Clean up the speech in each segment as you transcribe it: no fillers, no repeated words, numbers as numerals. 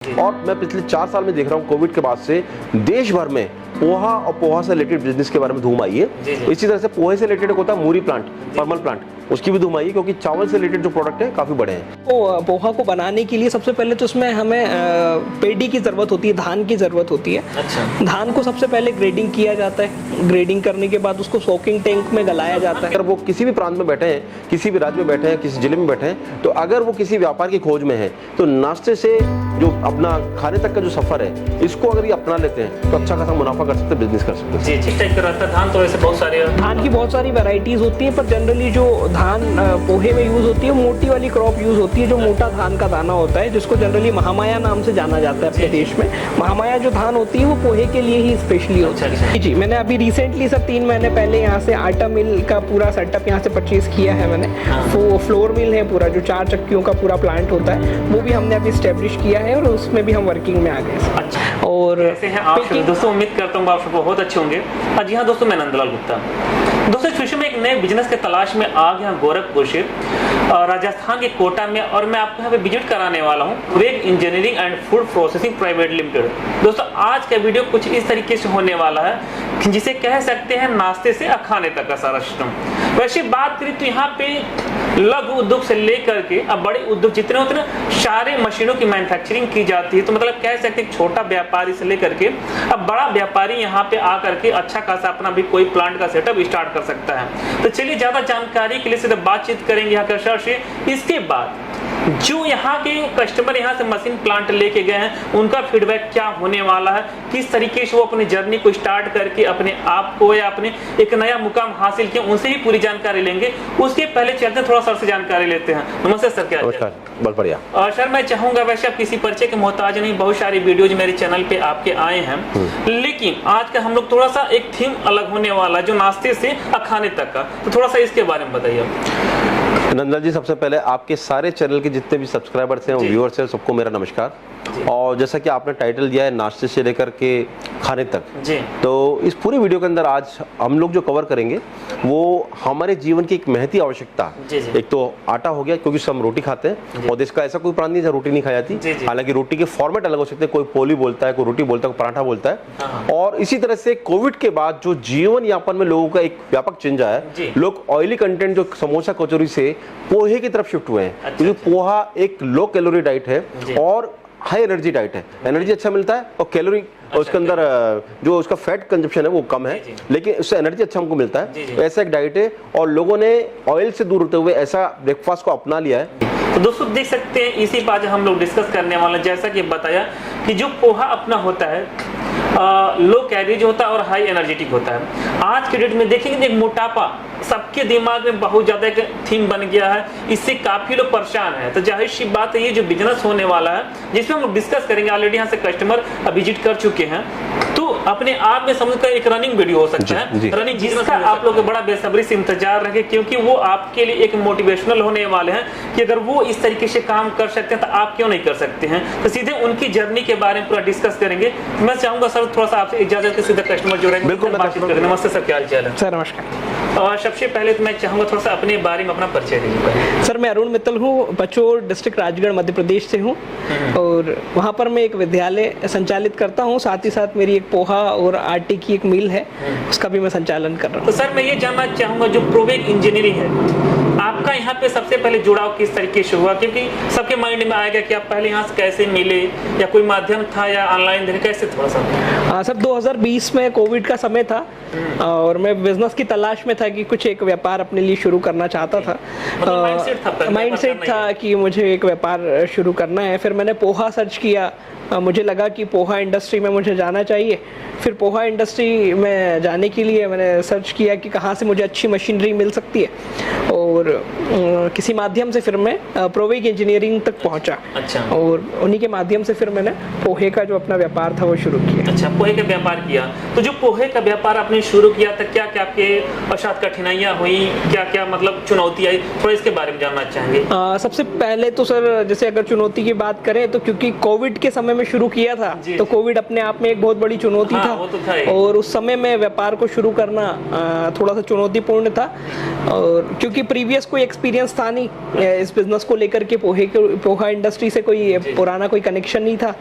और मैं पिछले 4 साल में देख रहा हूँ कोविड के बाद से देश भर में पोहा और पोहा से रिलेटेड बिजनेस के बारे में धूम आई है। इसी तरह से पोहे से रिलेटेड होता है मूरी प्लांट, परमल प्लांट, उसकी भी धूम आई है क्योंकि चावल से रिलेटेड जो प्रोडक्ट है काफी बड़े हैं। तो पोहा को बनाने के लिए सबसे पहले तो उसमें हमें पेडी की जरूरत होती है, धान की जरूरत होती है। अच्छा। धान को सबसे पहले ग्रेडिंग किया जाता है, ग्रेडिंग करने के बाद उसको सोकिंग टैंक में गलाया जाता है। अगर वो किसी भी प्रांत में बैठे हैं, किसी भी राज्य में बैठे हैं, किसी जिले में बैठे हैं, तो अगर वो किसी व्यापार की खोज में है तो नाश्ते से जो अपना खाने तक का जो सफर है इसको अगर ये अपना लेते हैं तो अच्छा खासा मुनाफा कर सकते हैं, बिजनेस कर सकते हैं। जी, ठीक टाइप का रहता है धान। तो ऐसे बहुत सारे धान की बहुत सारी वैरायटीज होती हैं, पर जनरली जो धान पोहे में यूज होती है मोटी वाली क्रॉप यूज होती है, जो मोटा धान का दाना होता है, जिसको जनरली महामाया नाम से जाना जाता है अपने देश में। महामाया जो धान होती है वो पोहे के लिए ही स्पेशली होती है। जी, मैंने अभी रिसेंटली सर 3 महीने पहले यहाँ से आटा मिल का पूरा सेटअप यहाँ से परचेज किया है मैंने। वो फ्लोर मिल है पूरा, जो 4 चक्कियों का पूरा प्लांट होता है, वो भी हमने अभी स्टेब्लिश किया है और उसमें भी हम वर्किंग में आ गए। अच्छा। और कैसे हैं आप दोस्तों? उम्मीद करता हूँ आप सब बहुत अच्छे होंगे। जी हाँ दोस्तों, मैं नंदलाल गुप्ता। दोस्तों फिर से मैं एक नए बिजनेस के तलाश में आ गया गोरखपुर से, राजस्थान के कोटा में, और मैं आपको यहाँ पे विजिट कराने वाला हूँ Proveg engineering and food processing private limited. दोस्तों आज का वीडियो कुछ इस तरीके से होने वाला है जिसे कह सकते हैं नाश्ते से खाने तक का सारा सिस्टम। वैसे बात करें तो यहाँ पे लघु उद्योग से लेकर के अब बड़े उद्योग जितने होते हैं सारे मशीनों की मैन्युफैक्चरिंग की जाती है। तो मतलब कह सकते हैं छोटा व्यापारी से लेकर के अब बड़ा व्यापारी यहाँ पे आकर के अच्छा खासा अपना भी कोई प्लांट का सेटअप स्टार्ट कर सकता है। तो चलिए ज्यादा जानकारी के लिए सीधे बातचीत करेंगे यहाँ सर से। इसके बाद जो यहाँ के कस्टमर यहाँ से मशीन प्लांट लेके गए हैं उनका फीडबैक क्या होने वाला है, किस तरीके से वो अपनी जर्नी को स्टार्ट करके अपने आप को या अपने एक नया मुकाम हासिल किया, उनसे ही पूरी जानकारी लेंगे। उसके पहले चलते थोड़ा सर से जानकारी लेते हैं। नमस्ते सर। क्या नमस्कार, बहुत बढ़िया। और सर मैं चाहूंगा, वैसे आप किसी परिचय के मोहताज नहीं, बहुत सारी वीडियोज मेरे चैनल पे आपके आए हैं, लेकिन आज का हम लोग थोड़ा सा एक थीम अलग होने वाला जो नाश्ते से खाने तक का, तो थोड़ा सा इसके बारे में बताइए। नंदलाल जी, सबसे पहले आपके सारे चैनल के जितने भी सब्सक्राइबर्स हैं, व्यूअर्स हैं, सबको मेरा नमस्कार। और जैसा कि आपने टाइटल दिया है नाश्ते से लेकर के खाने तक जी, तो इस पूरी वीडियो के अंदर आज हम लोग जो कवर करेंगे वो हमारे जीवन की एक महती आवश्यकता। एक तो आटा हो गया, क्योंकि हम रोटी खाते हैं और देश का ऐसा कोई प्रांत नहीं जहाँ रोटी नहीं खाई जाती। हालांकि रोटी के फॉर्मेट अलग हो सकते हैं, कोई पोली बोलता है, कोई रोटी बोलता है, कोई पराठा बोलता है। और इसी तरह से कोविड के बाद जो जीवन यापन में लोगों का एक व्यापक चेंज आया है, लोग ऑयली कंटेंट जो समोसा कचौरी से पोहे की तरफ शिफ्ट हुए हैं, क्योंकि पोहा एक लो कैलोरी डाइट है और हाई एनर्जी डाइट है। एनर्जी अच्छा मिलता है और कैलोरी उसके अंदर जो उसका फैट कंजप्शन है वो कम है, लेकिन उससे एनर्जी अच्छा हमको मिलता है। ऐसा एक डाइट है और लोगों ने ऑयल से दूर होते हुए ऐसा ब्रेकफास्ट को अपना लिया है। तो दोस्तों देख सकते हैं इसी बात हम लोग डिस्कस करने वाले, जैसा कि बताया कि जो पोहा अपना होता है लो कैलोरीज होता है और हाई एनर्जेटिक होता है। आज के डेट में देखेंगे एक मोटापा सबके दिमाग में बहुत ज्यादा एक थीम बन गया है, इससे काफी लोग परेशान हैं। तो जाहिर सी बात है ये जो बिजनेस होने वाला है जिसमें हम लोग डिस्कस करेंगे, ऑलरेडी यहाँ से कस्टमर विजिट कर चुके हैं, तो अपने आप में समझ कर एक रनिंग वीडियो हो सकता है। रनिंग जिसका आप लोग बड़ा बेसब्री से इंतजार रखें, क्योंकि वो आपके लिए एक मोटिवेशनल होने वाले हैं कि अगर वो इस तरीके से काम कर सकते हैं तो आप क्यों नहीं कर सकते हैं। तो सीधे उनकी जर्नी के बारे में पूरा डिस्कस करेंगे। मैं चाहूंगा सर थोड़ा सा आपसे इजाजत के सीधे कस्टमर जुड़ेंगे, बिल्कुल बातचीत करेंगे। नमस्ते सर, क्या हाल चाल है? सर नमस्कार। और सबसे पहले तो मैं चाहूंगा थोड़ा सा अपने बारे में अपना परिचय दीजिए। सर मैं अरुण मित्तल हूँ, बचौर डिस्ट्रिक्ट राजगढ़ मध्य प्रदेश से हूँ और वहाँ पर मैं एक विद्यालय संचालित करता हूँ, साथ ही साथ मेरी एक पोहा और आटे की एक मिल है, उसका भी मैं संचालन कर रहा हूँ। तो सर मैं ये जानना चाहूंगा जो प्रोवेग इंजीनियरिंग है आपका यहाँ पे सबसे पहले जुड़ाव किस तरीके से हुआ, क्योंकि सबके माइंड में आएगा कि आप पहले यहाँ से कैसे मिले या कोई माध्यम था या ऑनलाइन देखे, कैसे थोड़ा सा? सर 2020 में कोविड का समय था और मैं बिजनेस की तलाश में था कि कुछ एक व्यापार अपने लिए शुरू करना चाहता था। माइंडसेट था कि मुझे एक व्यापार शुरू करना है। फिर मैंने पोहा सर्च किया, मुझे लगा कि पोहा इंडस्ट्री में मुझे जाना चाहिए। फिर पोहा इंडस्ट्री में जाने के लिए मैंने सर्च किया कि कहाँ से मुझे अच्छी मशीनरी मिल सकती है और किसी माध्यम से फिर मैं प्रोवेग इंजीनियरिंग तक पहुंचा। अच्छा। और उन्हीं के माध्यम से फिर मैंने पोहे का जो अपना व्यापार था वो शुरू किया। अच्छा, पोहे का व्यापार किया। तो जो पोहे का व्यापार आपने शुरू किया था, क्या क्या आपके साथ कठिनाइयाँ हुई, क्या क्या मतलब चुनौती आई, थोड़ा इसके बारे में जानना चाहेंगे। सबसे पहले तो सर जैसे अगर चुनौती की बात करें तो क्योंकि कोविड के समय में शुरू किया था तो कोविड अपने आप में एक बहुत बड़ी चुनौती था। वो तो था ही। और उस समय में व्यापार को शुरू करना थोड़ा सा चुनौतीपूर्ण था, और क्योंकि प्रीवियस कोई एक्सपीरियंस था नहीं इस बिजनेस को लेकर के, पोहा इंडस्ट्री से कोई पुराना कोई कनेक्शन नहीं था,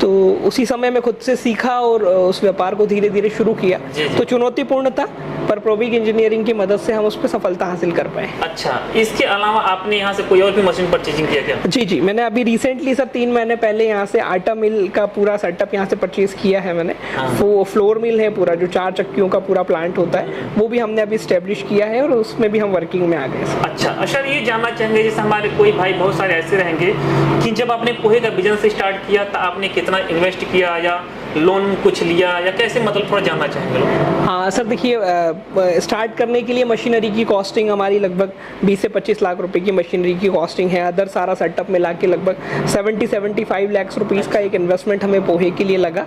तो उसी समय मैं खुद से सीखा और उस व्यापार को धीरे धीरे शुरू किया। तो चुनौतीपूर्ण था, पर प्रोविग इंजीनियरिंग की मदद से हम उस पर सफलता हासिल कर पाए। अच्छा, इसके अलावा आपने यहाँ से कोई और भी मशीन परचेजिंग किया क्या? जी, मैंने अभी रिसेंटली सर 3 महीने पहले यहाँ से आटा मिल का पूरा सेटअप यहाँ से परचेज किया है मैंने। वो फ्लोर मिल है पूरा, जो 4 चक्कियों का पूरा प्लांट होता है, वो भी हमने अभी स्टेब्लिश किया है और उसमें भी हम वर्किंग में आ गए। अच्छा सर, ये जानना चाहेंगे, जैसे हमारे कोई भाई बहुत सारे ऐसे रहेंगे कि जब आपने पोहे का बिजनेस स्टार्ट किया तो आपने कितना इन्वेस्ट किया या लोन कुछ लिया या कैसे, मतलब थोड़ा जानना चाहेंगे लोग। हाँ सर, देखिए स्टार्ट करने के लिए मशीनरी की कॉस्टिंग हमारी लगभग 20 से 25 लाख रुपए की मशीनरी की कॉस्टिंग है। अदर सारा सेटअप मिला के लगभग 70-75 लाख रुपीस का एक इन्वेस्टमेंट हमें पोहे के लिए लगा,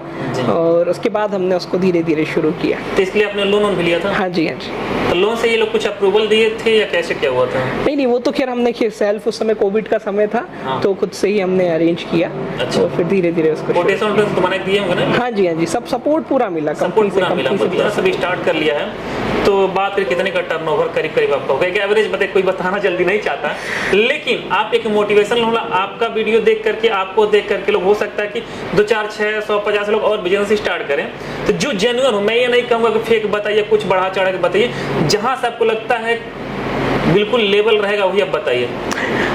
और उसके बाद हमने उसको धीरे धीरे शुरू किया। तो इसके लिए आपने लोन भी लिया था? हाँ जी। तो लोन से ये लोग कुछ अप्रूवल दिए थे या कैसे क्या हुआ था? नहीं, वो तो खैर हमने सेल्फ, उस समय कोविड का समय था, तो खुद से ही हमने अरेंज किया। अच्छा। तो फिर धीरे धीरे उसको तुम्हारे दिए होंगे ना? हाँ जी, सब सपोर्ट पूरा मिला, सपोर्ट पूरा मिला। बिजनेस अभी स्टार्ट कर लिया है, तो बात करें कितने का टर्नओवर करीब आपका होगा? एक एवरेज बताए, कोई बताना जल्दी नहीं चाहता, लेकिन आप एक मोटिवेशन होला, आपका वीडियो देख करके, आपको देख करके लोग हो सकता है कि 2, 4, 6, 150 लोग और बिजनेस स्टार्ट करें। तो जो जेन्युइन हो, मैं ये नहीं कहूँगा कि फेक बताइए, कुछ बढ़ा चढ़ा के बताइए, जहाँ से आपको लगता है बिल्कुल लेवल रहेगा वही आप बताइए।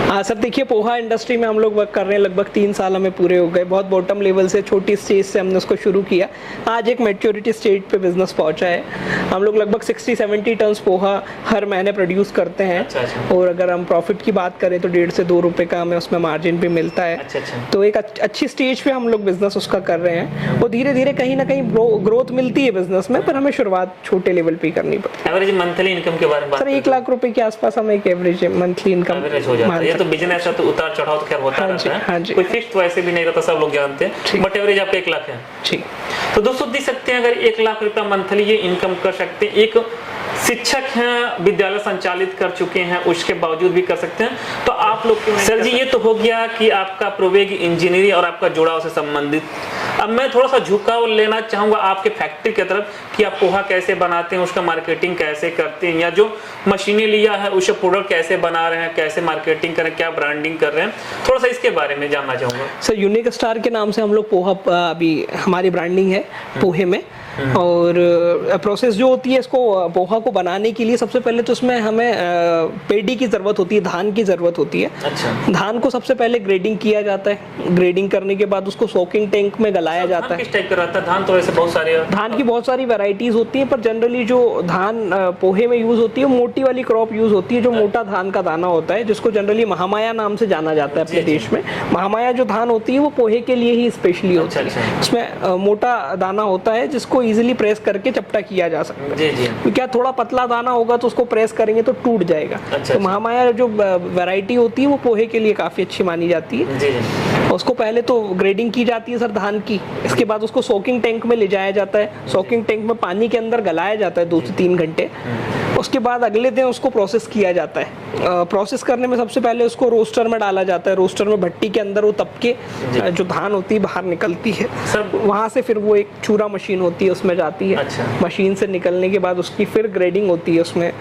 हाँ सर, देखिए पोहा इंडस्ट्री में हम लोग वर्क कर रहे हैं, लगभग 3 साल हमें पूरे हो गए। बहुत बॉटम लेवल से, छोटी स्टेज से हमने उसको शुरू किया, आज एक मैच्योरिटी स्टेज पे बिजनेस पहुंचा है। हम लोग लगभग 60-70 टन पोहा हर महीने प्रोड्यूस करते हैं। अच्छा। और अगर हम प्रॉफिट की बात करें तो 1.5 से 2 रुपए का हमें उसमें मार्जिन भी मिलता है। अच्छा। तो एक अच्छी स्टेज पे हम लोग बिजनेस उसका कर रहे हैं, और धीरे धीरे कहीं ना कहीं ग्रोथ मिलती है बिजनेस में, पर हमें शुरुआत छोटे लेवल पे करनी पड़ती है। एवरेज मंथली इनकम के बारे में बात सर 1 लाख रुपए के आसपास हमें एक एवरेज मंथली इनकम हो जाता है। ये तो बिजनेस है, तो उतार चढ़ाव तो खैर होता रहता है। हाँ जी। कोई फिक्स तो ऐसे भी नहीं रहता, सब लोग जानते हैं, बट एवरेज आपका 1 लाख है। ठीक। तो दोस्तों देख सकते हैं, अगर 1 लाख रुपया मंथली ये इनकम कर सकते हैं, एक शिक्षक हैं, विद्यालय संचालित कर चुके हैं, उसके बावजूद भी कर सकते हैं, तो आप लोग क्यों नहीं? सर जी, ये तो हो गया कि आपका प्रोवेग इंजीनियरिंग और आपका जुड़ाव से संबंधित। अब मैं थोड़ा सा झुकाव लेना चाहूंगा आपके फैक्ट्री की तरफ कि आप पोहा कैसे बनाते हैं, उसका मार्केटिंग कैसे करते हैं, या जो मशीनें लिया है उससे प्रोडक्ट कैसे बना रहे हैं, कैसे मार्केटिंग करें, क्या ब्रांडिंग कर रहे हैं, थोड़ा सा इसके बारे में जानना चाहूंगा। सर यूनिक स्टार के नाम से हम लोग पोहा, अभी हमारी ब्रांडिंग है पोहे में, और प्रोसेस जो होती है इसको पोहा को बनाने के लिए सबसे पहले तो उसमें हमें पेडी की ज़रूरत होती है, धान की ज़रूरत होती है। अच्छा। धान को सबसे पहले ग्रेडिंग किया जाता है, ग्रेडिंग करने के बाद उसको सोकिंग टैंक में गलाया जाता है। किस टाइप का रहता है धान? तो ऐसे बहुत सारे धान की बहुत सारी वैरायटीज होती है, पर जनरली जो धान पोहे में यूज होती है मोटी वाली क्रॉप यूज होती है, जो मोटा धान का दाना होता है, जिसको जनरली महामाया नाम से जाना जाता है अपने देश में। महामाया जो धान होती है वो पोहे के लिए ही स्पेशली होती है। उसमें मोटा दाना होता है जिसको इजीली प्रेस करके चपटा किया जा सकता है। क्या थोड़ा पतला दाना होगा तो उसको प्रेस करेंगे तो टूट जाएगा। तो महामाया जो वैरायटी होती है वो पोहे के लिए काफी अच्छी मानी जाती है। उसको पहले तो ग्रेडिंग की जाती है सर धान की, इसके बाद उसको सोकिंग टैंक में ले जाया जाता है, सोकिंग टैंक में पानी के अंदर गलाया जाता है 2 से 3 घंटे। उसके बाद अगले दिन उसको प्रोसेस किया जाता है। प्रोसेस करने में सबसे पहले उसको रोस्टर में डाला जाता है, रोस्टर में भट्टी के अंदर वो तपके जो धान होती है बाहर निकलती है, वहां से फिर वो एक चूरा मशीन होती है उसमें जाती है। अच्छा। मशीन से निकलने के बाद उसकी फिर ग्रेडिंग होती है, उसमें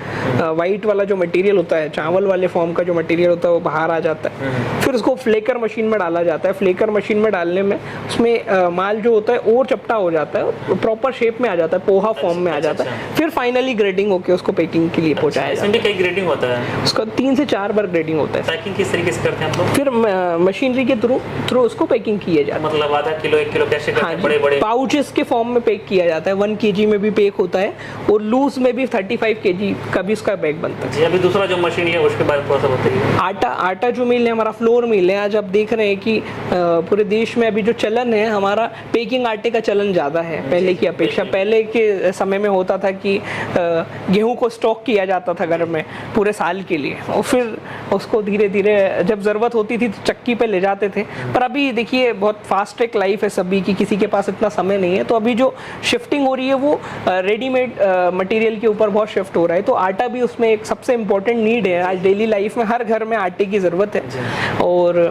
वाइट वाला जो मटेरियल होता है, चावल वाले फॉर्म का जो मटेरियल होता है वो बाहर आ जाता है। फिर उसको फ्लेकर मशीन में डाला जाता है। फ्लेकर मशीन में डालने में उसमें माल जो होता है और चपटा हो जाता है, प्रॉपर शेप में आ जाता है, पोहा फॉर्म में आ जाता है। फिर फाइनली ग्रेडिंग होकर उसको पैकिंग के लिए पहुंचाया जाता है। इसमें क्या ग्रेडिंग होता है? उसका 3 से 4 बार ग्रेडिंग होता है। पैकिंग किस तरीके से करते हैं आप लोग? फिर मशीनरी के थ्रू उसको पैकिंग किया जाता है। मतलब आधा किलो 1 किलो कैसे करते हैं? बड़े-बड़े पाउचेस के फॉर्म में पैक किया जाता है। 1 kg में भी पैक होता है और लूज में भी 35 kg का भी उसका बैग बनता है। जी, अभी दूसरा जो मशीन है उसके बारे में थोड़ा सा बताइए। आटा जो मिल है हमारा फ्लोर मिल है। आज आप देख रहे हैं कि पूरे देश में अभी जो चलन है हमारा पैकिंग आटे का चलन ज़्यादा है पहले की अपेक्षा। पहले के समय में होता था कि गेहूं को स्टॉक किया जाता था घर में पूरे साल के लिए, और फिर उसको धीरे धीरे जब ज़रूरत होती थी तो चक्की पे ले जाते थे। पर अभी देखिए बहुत फास्ट ट्रैक लाइफ है सभी की, किसी के पास इतना समय नहीं है, तो अभी जो शिफ्टिंग हो रही है वो रेडीमेड मटेरियल के ऊपर बहुत शिफ्ट हो रहा है। तो आटा भी उसमें एक सबसे इम्पोर्टेंट नीड है। आज डेली लाइफ में हर घर में आटे की ज़रूरत है, और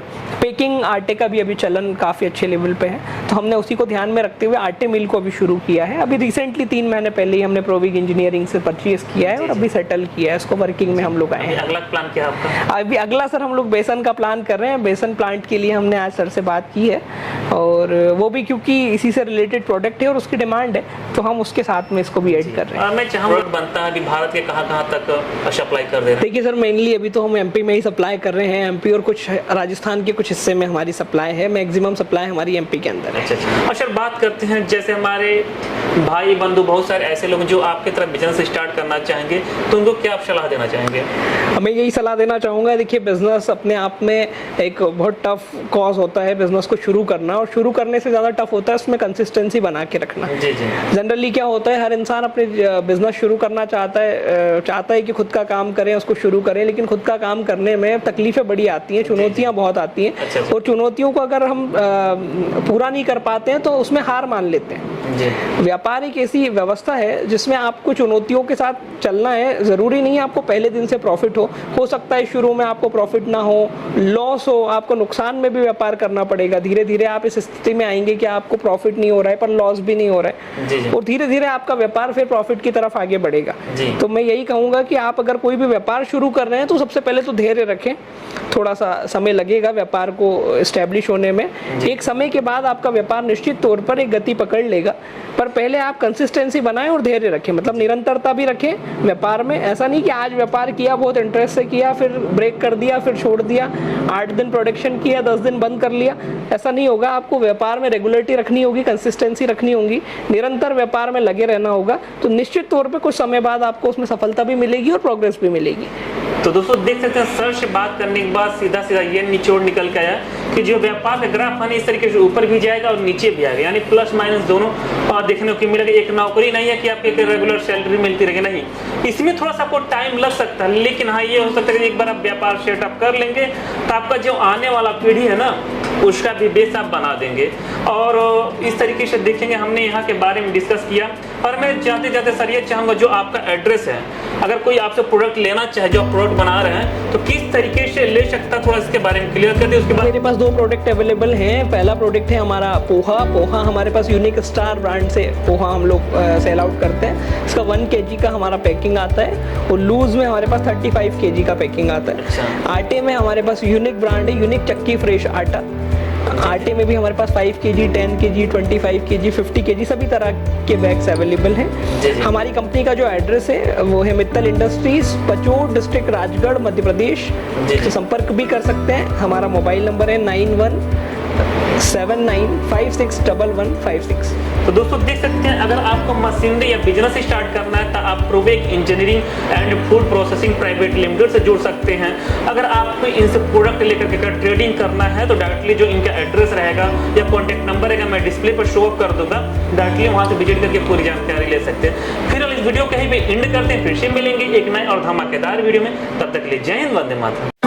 पैकिंग आटे का भी अभी चलन काफ़ी अच्छे लेवल पे है। तो हमने उसी को ध्यान में रखते हुए आटे मिल को अभी शुरू किया है। अभी रिसेंटली 3 महीने पहले ही हमने प्रोविग इंजीनियरिंग से परचेज किया है और अभी सेटल किया है, इसको वर्किंग में हम लोग आए हैं। अगला प्लान क्या है आपका? अभी अगला सर हम लोग बेसन का प्लान कर रहे हैं। बेसन प्लांट के लिए हमने आज सर से बात की है, और वो भी क्योंकि इसी से रिलेटेड प्रोडक्ट है और उसकी डिमांड है, तो हम उसके साथ में इसको भी ऐड कर रहे हैं। मैं चाहूँगा बनता है अभी भारत के कहाँ तक सप्लाई कर दे रहे हैं? देखिए सर, मेनली अभी तो हम एमपी में ही सप्लाई कर रहे हैं। एमपी और कुछ राजस्थान के कुछ हिस्से में हमारी सप्लाई है। मैक्सिमम सप्लाई हमारी एमपी के अंदर है। अच्छा। और सर बात करते हैं, जैसे हमारे भाई बंधु बहुत सारे ऐसे लोग जो आपकी तरफ बिजनेस स्टार्ट करना चाहेंगे, तो उनको क्या आप सलाह देना चाहेंगे? मैं यही सलाह देना चाहूँगा, देखिए बिजनेस अपने आप में एक बहुत टफ कॉज होता है बिजनेस को शुरू करना, और शुरू करने से ज़्यादा टफ होता है उसमें कंसिस्टेंसी बना के रखना। जी जी। जनरली क्या होता है, हर इंसान अपने बिजनेस शुरू करना चाहता है कि खुद का काम करें, उसको शुरू करें, लेकिन खुद का काम करने में तकलीफें बड़ी आती हैं, चुनौतियाँ बहुत आती हैं। अच्छा। और चुनौतियों को अगर हम पूरा नहीं कर पाते हैं तो उसमें हार मान लेते हैं। जी। व्यापार एक ऐसी व्यवस्था है जिसमें आपको चुनौतियों के साथ चलना है। ज़रूरी नहीं है आपको पहले दिन से प्रॉफिट हो सकता है शुरू में आपको प्रॉफिट ना हो, लॉस हो, आपको नुकसान में भी व्यापार करना पड़ेगा। धीरे धीरे आप इस स्थिति में आएंगे कि आपको प्रॉफिट नहीं हो रहा है पर लॉस भी नहीं हो रहा है, जी। और धीरे धीरे आपका व्यापार फिर प्रॉफिट की तरफ आगे बढ़ेगा। जी। तो मैं यही कहूँगा कि आप अगर कोई भी व्यापार शुरू कर रहे हैं तो सबसे पहले तो धैर्य रखें। थोड़ा सा समय लगेगा व्यापार को एस्टेब्लिश होने में। एक समय के बाद आपका व्यापार निश्चित तौर पर एक गति पकड़ लेगा, पर पहले आप कंसिस्टेंसी बनाएं और धैर्य रखें, मतलब निरंतरता भी रखें व्यापार में। ऐसा नहीं कि आज व्यापार किया, बहुत इंटरेस्ट से किया, फिर ब्रेक कर दिया, फिर छोड़ दिया, 8 दिन प्रोडक्शन किया, 10 दिन बंद कर लिया, ऐसा नहीं होगा। आपको व्यापार में रेगुलरिटी रखनी होगी, कंसिस्टेंसी रखनी होगी, निरंतर व्यापार में लगे रहना होगा, तो निश्चित तौर पर कुछ समय बाद आपको उसमें सफलता भी मिलेगी और प्रोग्रेस भी मिलेगी। तो दोस्तों देख सकते हैं, सर से बात करने के बाद सीधा सीधा ये निचोड़ निकल के आया कि जो व्यापार का ग्राफ है इस तरीके से ऊपर भी जाएगा और नीचे भी आएगा, यानी प्लस माइनस दोनों देखने को मिलेगा। एक नौकरी नहीं है कि आपको एक रेगुलर सैलरी मिलती रहेगी, नहीं, इसमें थोड़ा सा आपको टाइम लग सकता है, लेकिन हाँ ये हो सकता है कि एक बार आप व्यापार सेटअप कर लेंगे तो आपका जो आने वाला पीढ़ी है ना उसका भी बेस आप बना देंगे। और इस तरीके से देखेंगे, हमने यहाँ के बारे में डिस्कस किया। और मैं जाते जाते सर ये चाहूँगा, जो आपका एड्रेस है, अगर कोई आपसे प्रोडक्ट लेना चाहे, जो आप प्रोडक्ट बना रहे हैं, तो किस तरीके से ले सकता है, थोड़ा इसके बारे में क्लियर कर दे। उसके बाद मेरे पास 2 प्रोडक्ट अवेलेबल हैं। पहला प्रोडक्ट है हमारा पोहा हमारे पास यूनिक स्टार ब्रांड से पोहा हम लोग सेल आउट करते हैं। इसका 1 kg का हमारा पैकिंग आता है, और लूज में हमारे पास 35 kg का पैकिंग आता है। अच्छा। आटे में हमारे पास यूनिक ब्रांड है, यूनिक चक्की फ्रेश आटा। आटे में भी हमारे पास 5 kg, 10 kg, 25 kg, 50 kg सभी तरह के बैग्स अवेलेबल हैं। हमारी कंपनी का जो एड्रेस है वो है मित्तल इंडस्ट्रीज, पचोर डिस्ट्रिक्ट, राजगढ़, मध्य प्रदेश। तो संपर्क भी कर सकते हैं। हमारा मोबाइल नंबर है 9179561156। तो दोस्तों देख सकते हैं, अगर आपको मशीनरी या बिजनेस स्टार्ट करना है तो आप Proveg engineering and food processing private limited से जुड़ सकते हैं। अगर आपको इनसे प्रोडक्ट लेकर के ट्रेडिंग करना है तो डायरेक्टली जो इनका एड्रेस रहेगा या कॉन्टैक्ट नंबर रहेगा, मैं डिस्प्ले पर शो अप कर दूंगा, डायरेक्टली वहां से विजिट करके पूरी जानकारी ले सकते हैं। फिर इस वीडियो कहीं पे एंड करते हैं, फिर से मिलेंगे एक नए और धमाकेदार वीडियो में। तब तक के लिए जय हिंद, वंदे मातरम।